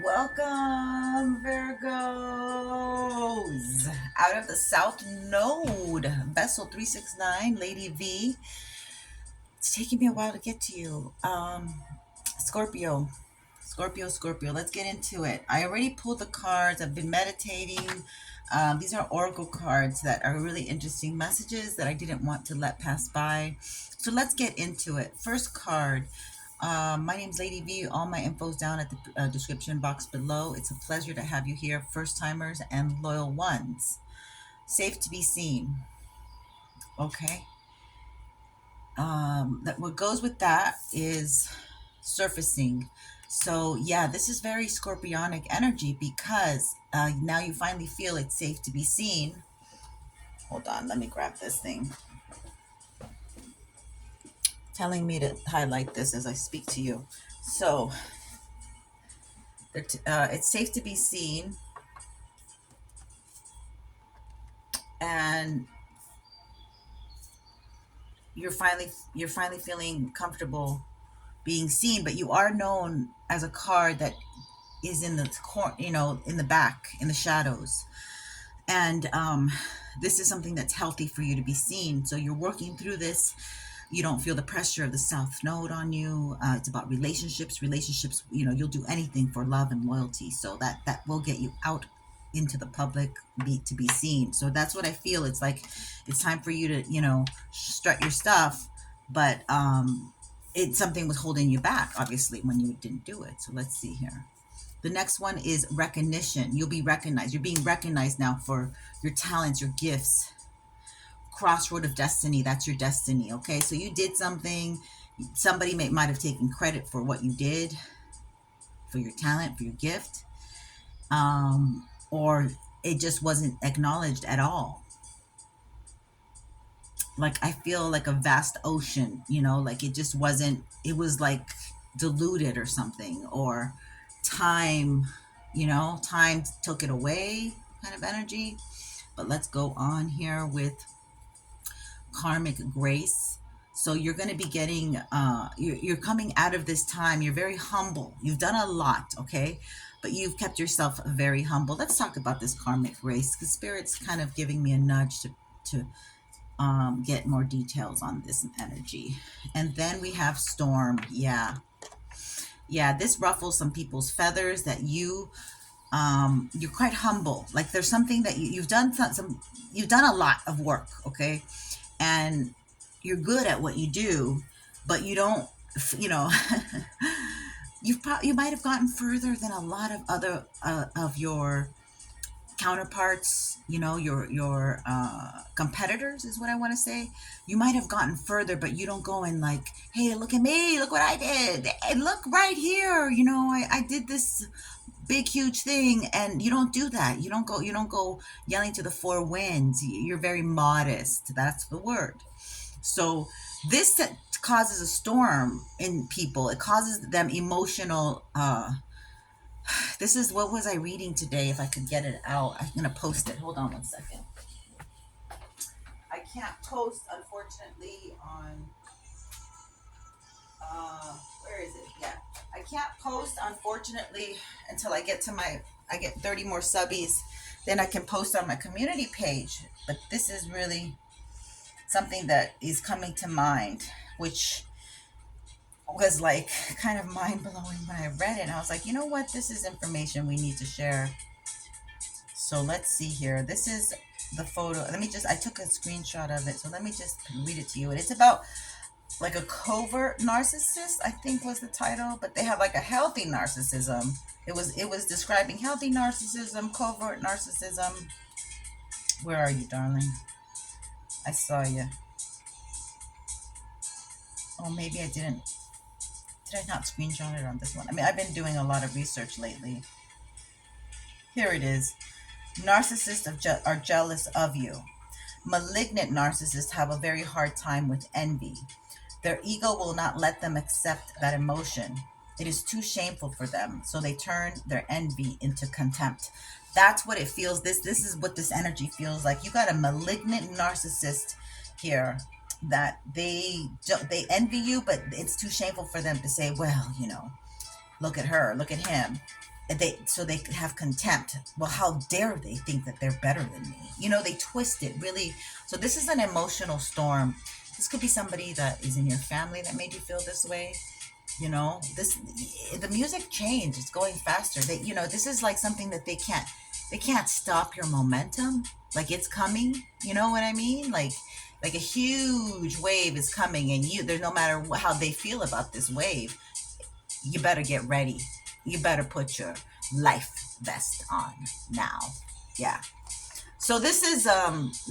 Welcome, Virgos. Out of the South Node, Vessel 369, Lady V. It's taking me a while to get to you. Scorpio. Scorpio. Let's get into it. I already pulled the cards. I've been meditating. These are oracle cards that are really interesting messages that I didn't want to let pass by. So let's get into it. First card. My name's Lady V. All my info's down at the description box below. It's a pleasure to have you here, first timers and loyal ones. Safe to be seen. Okay. That what goes with that is surfacing. So yeah, this is very scorpionic energy because now you finally feel it's safe to be seen. Hold on, let me grab this thing. Telling me to highlight this as I speak to you. So it's safe to be seen, and you're finally feeling comfortable being seen, but you are known as a card that is in the corner, in the back, in the shadows. And this is something that's healthy for you to be seen. So you're working through this. You don't feel the pressure of the South Node on you. It's about relationships. You'll do anything for love and loyalty. So that will get you out into the public, to be seen. So that's what I feel. It's like it's time for you to strut your stuff, but it's something was holding you back, obviously, when you didn't do it. So let's see here. The next one is recognition. You'll be recognized. You're being recognized now for your talents, your gifts. Crossroad of destiny. That's your destiny. Okay, so you did something. Somebody might have taken credit for what you did, for your talent, for your gift, or it just wasn't acknowledged at all. Like I feel like a vast ocean, like it just wasn't. It was like diluted or something, or time, time took it away, kind of energy. But let's go on here with karmic grace. So you're going to be getting you're coming out of this time. You're very humble. You've done a lot, okay, but you've kept yourself very humble. Let's talk about this karmic grace, because spirit's kind of giving me a nudge to get more details on this energy. And then we have storm. Yeah, this ruffles some people's feathers, that you're quite humble. Like there's something that you've done you've done a lot of work, okay, and you're good at what you do, but you don't, you know, you might have gotten further than a lot of other of your counterparts, your competitors is what I want to say. You might have gotten further, but you don't go and like, hey, look at me, look what I did, hey, look right here, I did this big huge thing. And you don't do that. You don't go yelling to the four winds. You're very modest. That's the word. So this causes a storm in people. It causes them emotional this is, what was I reading today? If I could get it out, I'm gonna post it. Hold on one second. I can't post, unfortunately, on where is it? Yeah, I can't post, unfortunately, until I get I get 30 more subbies. Then I can post on my community page. But this is really something that is coming to mind, which was like kind of mind blowing when I read it. And I was like, you know what? This is information we need to share. So let's see here. This is the photo. I took a screenshot of it. So let me just read it to you. And it's about like a covert narcissist, I think was the title, but they have like a healthy narcissism. It was describing healthy narcissism, covert narcissism. Where are you, darling? I saw you. Oh, maybe I didn't. Did I not screenshot it on this one? I mean, I've been doing a lot of research lately. Here it is. Narcissists are jealous of you. Malignant narcissists have a very hard time with envy. Their ego will not let them accept that emotion. It is too shameful for them, so they turn their envy into contempt. That's what it feels. This is what this energy feels like. You got a malignant narcissist here that they envy you, but it's too shameful for them to say, well, look at her, look at him. they have contempt. Well, how dare they think that they're better than me? You know, they twist it really. So this is an emotional storm. This could be somebody that is in your family that made you feel this way. You know, this, the music changed. It's going faster. They, you know, this is like something that they can't stop your momentum. Like it's coming. You know what I mean? Like a huge wave is coming, and you, there's no matter how they feel about this wave, you better get ready. You better put your life vest on now. Yeah. So this is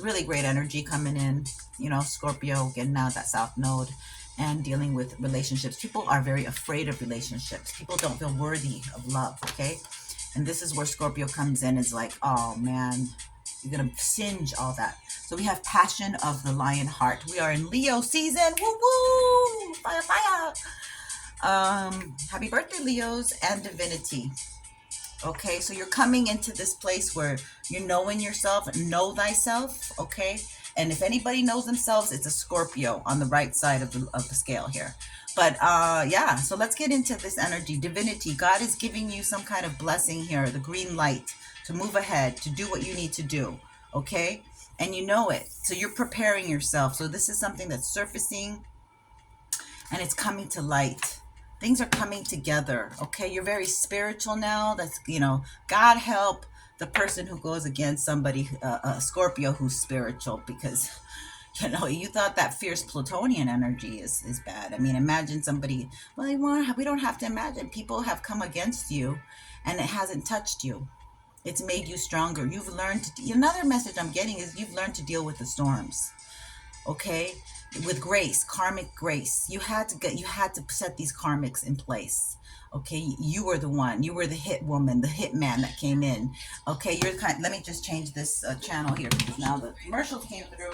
really great energy coming in. You know, Scorpio getting out that South Node and dealing with relationships. People are very afraid of relationships. People don't feel worthy of love. Okay, and this is where Scorpio comes in. Is like, oh man, you're gonna singe all that. So we have passion of the lion heart. We are in Leo season. Woo woo! Fire, fire! Happy birthday, Leos, and divinity. Okay, so you're coming into this place where you're knowing yourself, know thyself. Okay, and if anybody knows themselves, it's a Scorpio on the right side of the scale here. But yeah, so let's get into this energy. Divinity, God is giving you some kind of blessing here, the green light to move ahead, to do what you need to do. Okay, and you know it, so you're preparing yourself. So this is something that's surfacing and it's coming to light. Things are coming together. Okay, you're very spiritual now. That's, you know, God help the person who goes against somebody, a Scorpio who's spiritual, because you know, you thought that fierce Plutonian energy is bad. I mean, imagine somebody. Well, we don't have to imagine. People have come against you, and it hasn't touched you. It's made you stronger. You've learned to. Another message I'm getting is you've learned to deal with the storms. Okay, with grace, karmic grace. You had to set these karmics in place. Okay, you were the one. You were the hit woman, the hit man that came in. Okay, you're kind. Let me just change this channel here because now the commercials came through.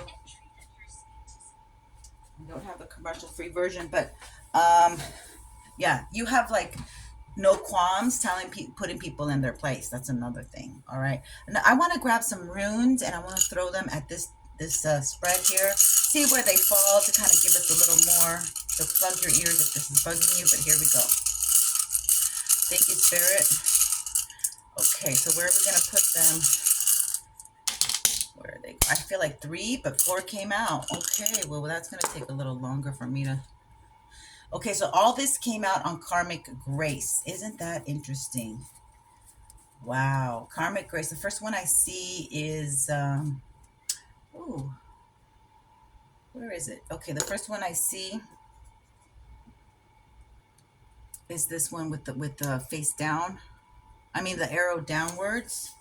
I don't have the commercial free version, but um, yeah, you have like no qualms telling putting people in their place. That's another thing. All right, and I want to grab some runes and I want to throw them at this spread here. See where they fall to kind of give us a little more. So plug your ears if this is bugging you. But here we go. Thank you, Spirit. Okay, so where are we gonna put them? Where are they? I feel like 3, but 4 came out. Okay, well that's gonna take a little longer for me to. Okay, so all this came out on karmic grace. Isn't that interesting? Wow, karmic grace. The first one I see is ooh, where is it? Okay, the first one I see is this one with the face down. I mean the arrow downwards.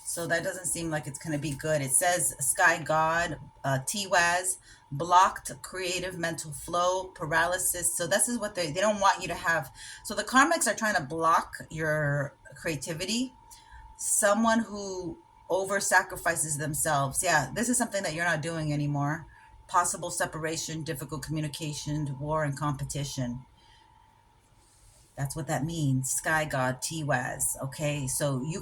So that doesn't seem like it's going to be good. It says Sky God, TWAS, blocked creative mental flow, paralysis. So this is what they don't want you to have. So the karmics are trying to block your creativity. Someone who over sacrifices themselves. Yeah, this is something that you're not doing anymore. Possible separation, difficult communication, war and competition. That's what that means. Sky God, TWAS. Okay, so you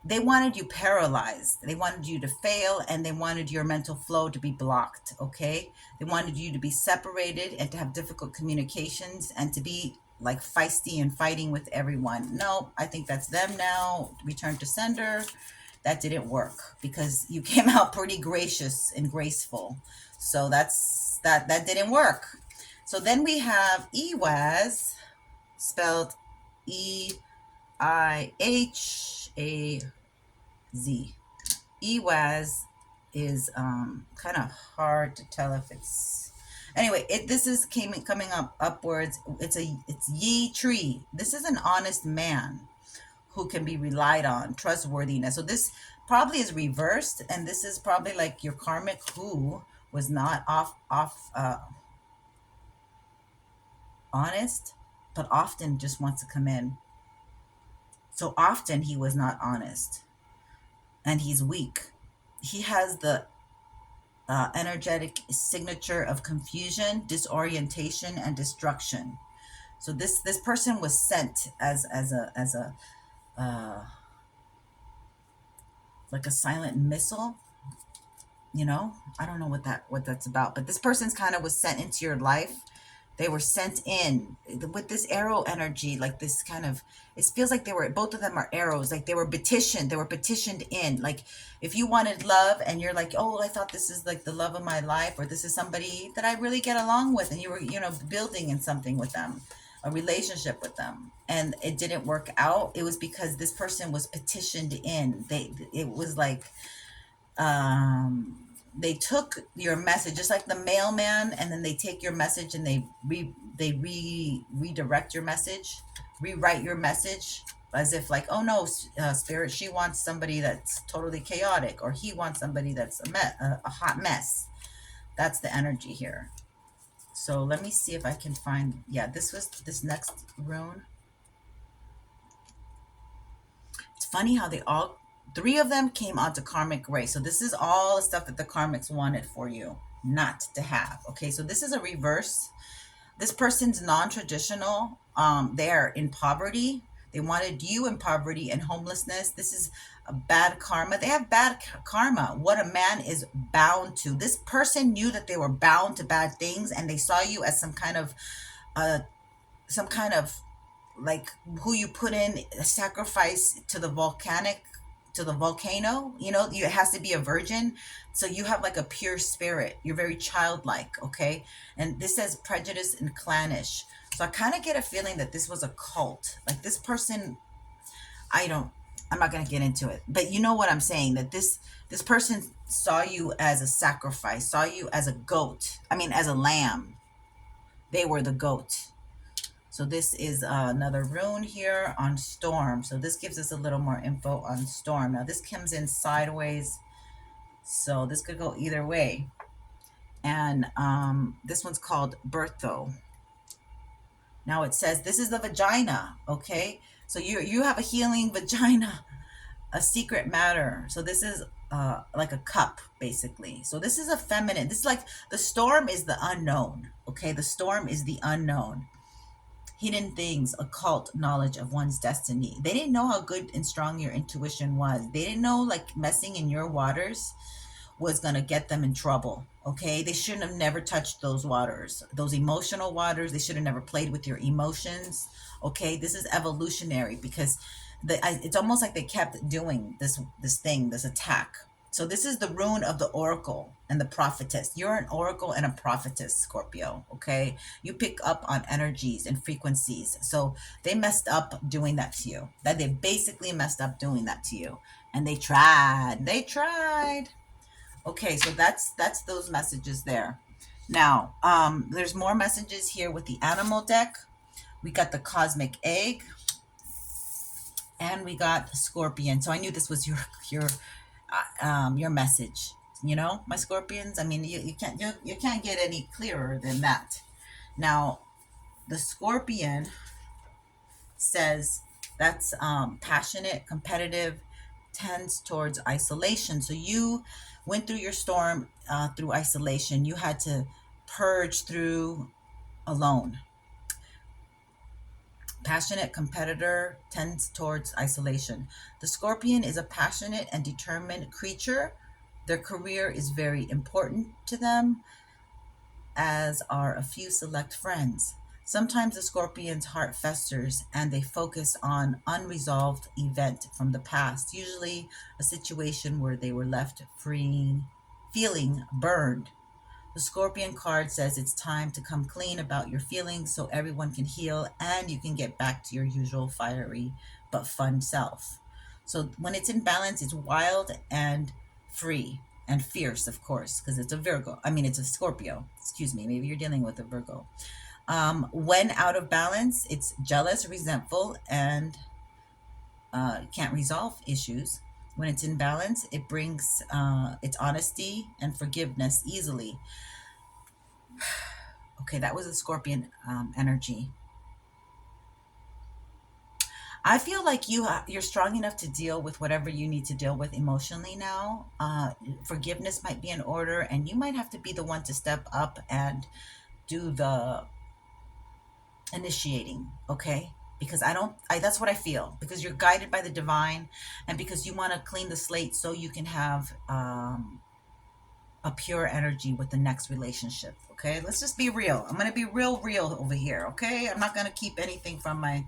they wanted you paralyzed. They wanted you to fail and they wanted your mental flow to be blocked. Okay, they wanted you to be separated and to have difficult communications and to be like feisty and fighting with everyone. No, I think that's them now. Return to sender. That didn't work because you came out pretty gracious and graceful. So that didn't work. So then we have EWAS, spelled EIHAZ. EWAS is kind of hard to tell if it's. Anyway, this is coming up upwards. It's Yi Tree. This is an honest man who can be relied on, trustworthiness. So this probably is reversed, and this is probably like your karmic who was not honest, but often just wants to come in. So often he was not honest, and he's weak. He has the energetic signature of confusion, disorientation, and destruction. So this person was sent as a like a silent missile. You know, I don't know what that's about, but this person's kind of was sent into your life They were sent in with this arrow energy, like this kind of, it feels like they were, both of them are arrows, like they were petitioned in. Like if you wanted love and you're like, oh, I thought this is like the love of my life, or this is somebody that I really get along with, and you were, building in something with them, a relationship with them, and it didn't work out. It was because this person was petitioned in. It was like, um they took your message, just like the mailman, and then they take your message and redirect your message, rewrite your message, as if like, oh no, spirit, she wants somebody that's totally chaotic, or he wants somebody that's a hot mess. That's the energy here. So let me see if I can find, yeah, this was this next rune. It's funny how they all, three of them came onto karmic race. So this is all the stuff that the karmics wanted for you not to have. Okay, so this is a reverse. This person's non-traditional. They're in poverty. They wanted you in poverty and homelessness. This is a bad karma. They have bad karma. What a man is bound to. This person knew that they were bound to bad things, and they saw you as uh, some kind of like who you put in a sacrifice to the volcano. It has to be a virgin, so you have like a pure spirit. You're very childlike. Okay, and this says prejudice and clannish. So I kind of get a feeling that this was a cult. Like this person, I'm not going to get into it, but you know what I'm saying, that this person saw you as a sacrifice, saw you as a goat, I mean as a lamb. They were the goat. So this is another rune here on storm. So this gives us a little more info on storm. Now this comes in sideways, so this could go either way. And this one's called Bertho. Now it says this is the vagina. Okay, so you have a healing vagina, a secret matter. So this is like a cup, basically. So this is a feminine. This is like the storm is the unknown. Okay, the storm is the unknown. Hidden things, occult knowledge of one's destiny. They didn't know how good and strong your intuition was. They didn't know like messing in your waters was going to get them in trouble. Okay, they shouldn't have never touched those waters, those emotional waters. They should have never played with your emotions. Okay, this is evolutionary, because it's almost like they kept doing this attack. So this is the rune of the oracle and the prophetess. You're an oracle and a prophetess, Scorpio. Okay, you pick up on energies and frequencies. So they messed up doing that to you. That they basically messed up doing that to you, and they tried. They tried. Okay, so that's those messages there. Now, there's more messages here with the animal deck. We got the cosmic egg, and we got scorpion. So I knew this was your message. My scorpions. I mean, you can't get any clearer than that. Now, the scorpion says that's passionate, competitive, tends towards isolation. So you went through your storm through isolation. You had to purge through alone. Passionate competitor tends towards isolation. The scorpion is a passionate and determined creature. Their career is very important to them, as are a few select friends. Sometimes the scorpion's heart festers and they focus on unresolved event from the past, usually a situation where they were left feeling burned. The scorpion card says it's time to come clean about your feelings so everyone can heal and you can get back to your usual fiery but fun self. So when it's in balance, it's wild and free and fierce, of course, because it's a Virgo. I mean, it's a Scorpio. Excuse me. Maybe you're dealing with a Virgo. When out of balance, it's jealous, resentful, and can't resolve issues. When it's in balance, it brings its honesty and forgiveness easily. Okay, that was a Scorpion energy. I feel like you're strong enough to deal with whatever you need to deal with emotionally now. Forgiveness might be in order, and you might have to be the one to step up and do the initiating. Okay, because that's what I feel, because you're guided by the divine, and because you want to clean the slate so you can have a pure energy with the next relationship. Okay, let's just be real. I'm gonna be real over here. Okay, I'm not gonna keep anything from my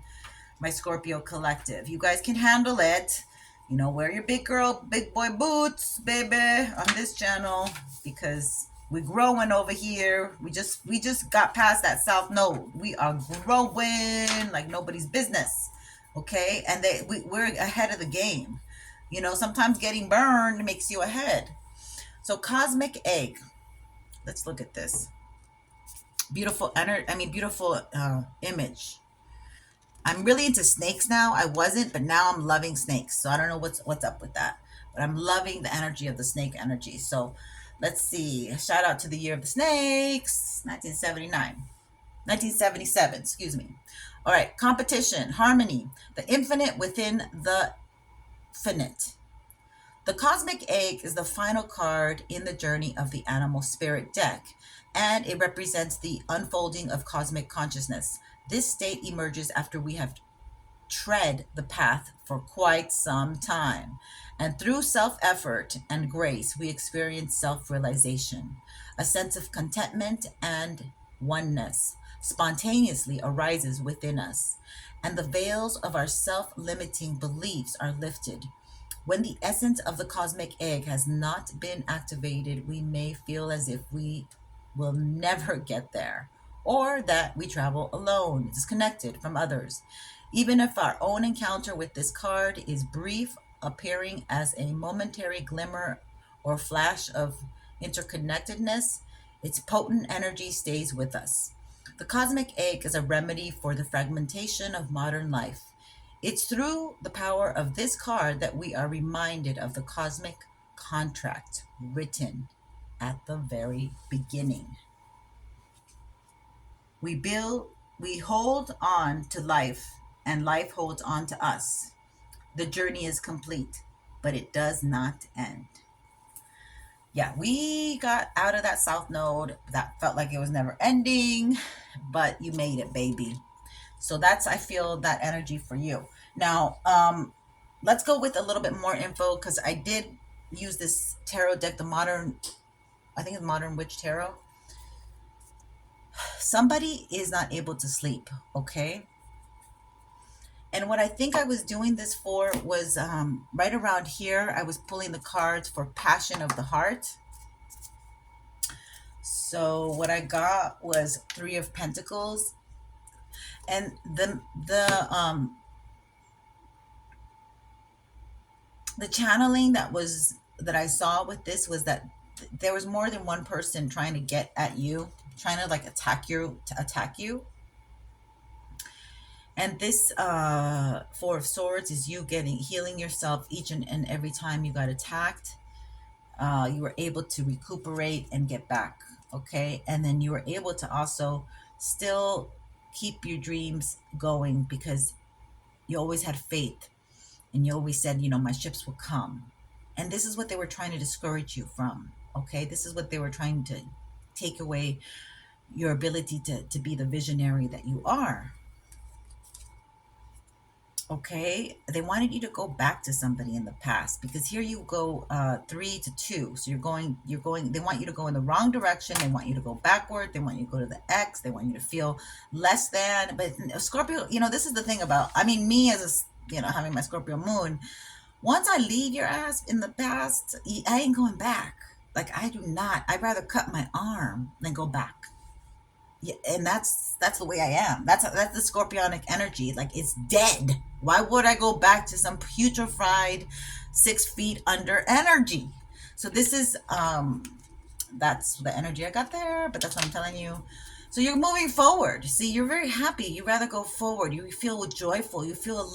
Scorpio collective. You guys can handle it. You know, wear your big girl, big boy boots, baby, on this channel, because we're growing over here. We just got past that south node. We are growing like nobody's business. Okay, and we're ahead of the game. You know, sometimes getting burned makes you ahead. So cosmic egg. Let's look at this. Beautiful energy. I mean, beautiful image. I'm really into snakes now. I wasn't, but now I'm loving snakes. So I don't know what's up with that. But I'm loving the energy of the snake energy. So let's see. Shout out to the year of the snakes, 1979. 1977, excuse me. All right, competition, harmony, the infinite within the finite. The cosmic egg is the final card in the journey of the animal spirit deck, and it represents the unfolding of cosmic consciousness. This state emerges after we have tread the path for quite some time. And through self effort and grace, we experience self realization. A sense of contentment and oneness spontaneously arises within us, and the veils of our self limiting beliefs are lifted. When the essence of the cosmic egg has not been activated, we may feel as if we will never get there, or that we travel alone, disconnected from others. Even if our own encounter with this card is brief, appearing as a momentary glimmer or flash of interconnectedness, its potent energy stays with us. The cosmic egg is a remedy for the fragmentation of modern life. It's through the power of this card that we are reminded of the cosmic contract written at the very beginning. We hold on to life, and life holds on to us. The journey is complete, but it does not end. Yeah, we got out of that south node that felt like it was never ending, but you made it, baby. So that's, I feel, that energy for you. Now, let's go with a little bit more info, because I did use this tarot deck, the modern, I think it's Modern Witch Tarot. Somebody is not able to sleep, okay? And what I think I was doing this for was right around here, I was pulling the cards for Passion of the Heart. So what I got was Three of Pentacles. And the channeling that I saw with this was that there was more than one person trying to get at you, trying to like attack you. And this Four of Swords is you healing yourself each and every time you got attacked. You were able to recuperate and get back, okay? And then you were able to also still keep your dreams going, because you always had faith, and you always said, you know, my ships will come. And this is what they were trying to discourage you from, okay? This is what they were trying to take away your ability to be the visionary that you are. Okay, they wanted you to go back to somebody in the past, because here you go 3 to 2. So they want you to go in the wrong direction. They want you to go backward. They want you to go to the X. They want you to feel less than. But Scorpio, you know, this is the thing about, I mean, me as a, you know, having my Scorpio moon, once I leave your ass in the past, I ain't going back. Like, I do not. I'd rather cut my arm than go back. Yeah, and that's the way I am. That's the scorpionic energy. Like, it's dead. Why would I go back to some putrefied 6 feet under energy? So this is that's the energy I got there, but that's what I'm telling you. So you're moving forward. See, you're very happy. You rather go forward. You feel joyful. You feel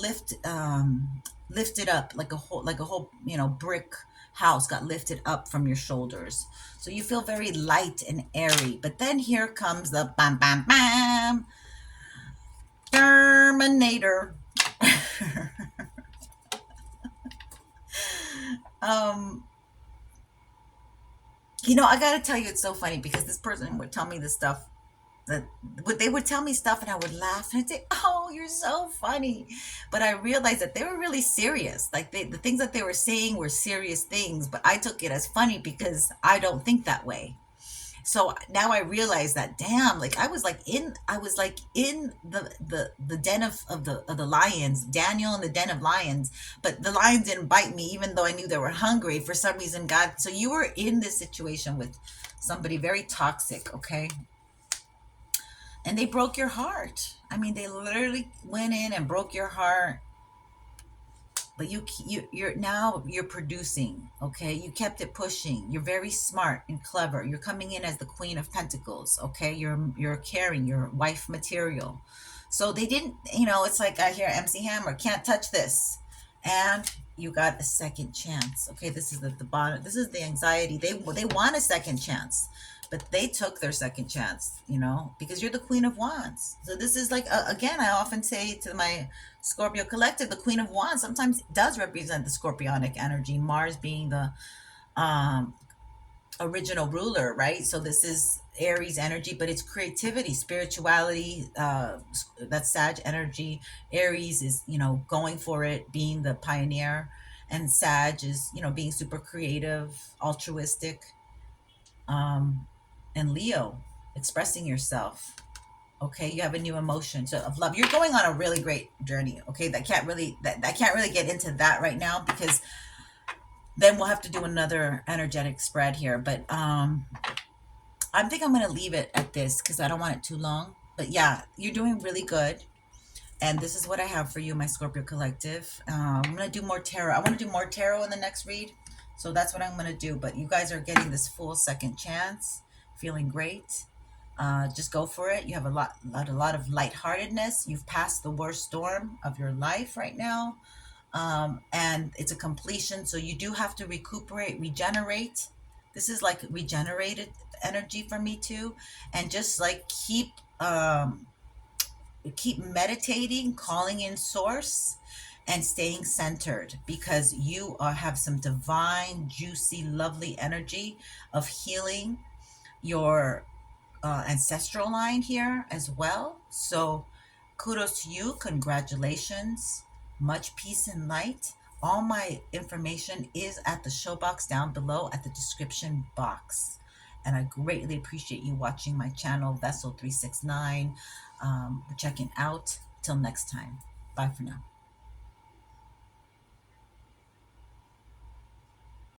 lifted up, like a whole, you know, brick house got lifted up from your shoulders. So you feel very light and airy. But then here comes the bam, bam, bam, Terminator. um, you know, I gotta tell you, it's so funny, because this person would tell me this stuff the they would tell me stuff and I would laugh and I'd say, "Oh, you're so funny," but I realized that they were really serious. Like the things that they were saying were serious things, but I took it as funny because I don't think that way. So now I realize that, damn, like I was like in the den of the lions, Daniel in the den of lions, but the lions didn't bite me even though I knew they were hungry for some reason. God, so you were in this situation with somebody very toxic, okay, and they broke your heart. I mean, they literally went in and broke your heart, but you're now you're producing. Okay, you kept it pushing. You're very smart and clever. You're coming in as the Queen of Pentacles. Okay, you're caring, you're wife material. So they didn't, it's like I hear MC Hammer, can't touch this, and you got a second chance. Okay, this is the bottom. This is the anxiety. They want a second chance, but they took their second chance, because you're the Queen of Wands. So this is like, again, I often say to my Scorpio collective, the Queen of Wands sometimes does represent the scorpionic energy, Mars being the um, original ruler, right? So this is Aries energy, but it's creativity, spirituality. That's Sag energy. Aries is, going for it, being the pioneer. And Sag is, being super creative, altruistic. Um, and Leo, expressing yourself. Okay, you have a new emotion of love. You're going on a really great journey. Okay, that can't really get into that right now because then we'll have to do another energetic spread here. But I think I'm gonna leave it at this because I don't want it too long. But yeah, you're doing really good. And this is what I have for you, my Scorpio collective. I'm gonna do more tarot. I want to do more tarot in the next read, so that's what I'm gonna do. But you guys are getting this full second chance, feeling great. Just go for it. You have a lot of lightheartedness. You've passed the worst storm of your life right now, and it's a completion. So you do have to recuperate, regenerate. This is like regenerated energy for me too, and just like keep meditating, calling in source, and staying centered because you have some divine, juicy, lovely energy of healing your ancestral line here as well. So kudos to you. Congratulations. Much peace and light. All my information is at the show box down below at the description box. And I greatly appreciate you watching my channel, Vessel 369. Checking out. Till next time. Bye for now.